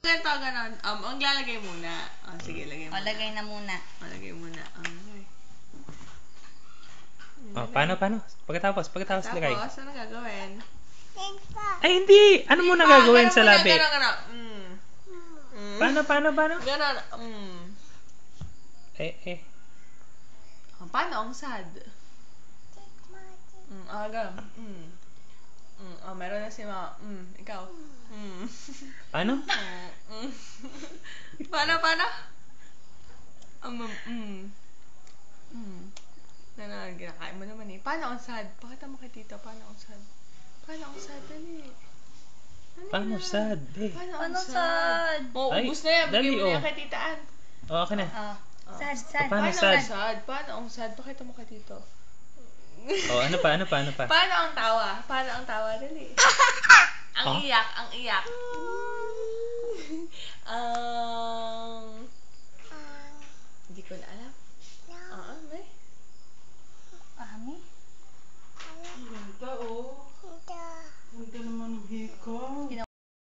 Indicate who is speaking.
Speaker 1: Ganito, ganon. Ang lalagay muna. Sige, lagay muna.
Speaker 2: Lagay na muna.
Speaker 1: Lagay muna.
Speaker 3: Paano? Pagkatapos lagay.
Speaker 1: Tapos, ano gagawin?
Speaker 3: Ay, hindi! Ano muna gagawin sa labi?
Speaker 1: Ganon.
Speaker 3: Paano?
Speaker 1: Ganon.
Speaker 3: Eh.
Speaker 1: Paano ang sad? Agam. Meron na si Mama. Ikaw.
Speaker 3: Ano?
Speaker 1: Paano? Kinakain mo naman eh. Paano ang sad? Pakita mo kay tita. Paano ang sad? Dali.
Speaker 3: Paano sad?
Speaker 2: Paano sad?
Speaker 1: Ubus na yan.
Speaker 3: Dali,
Speaker 1: Bigyan mo na yan kay Tita Ann.
Speaker 3: Okay na.
Speaker 2: Sad.
Speaker 3: Paano sad?
Speaker 1: Paano ang sad? Pakita mo kay Tito.
Speaker 3: Ano pa?
Speaker 1: Paano ang tawa? Dali. Ang iyak.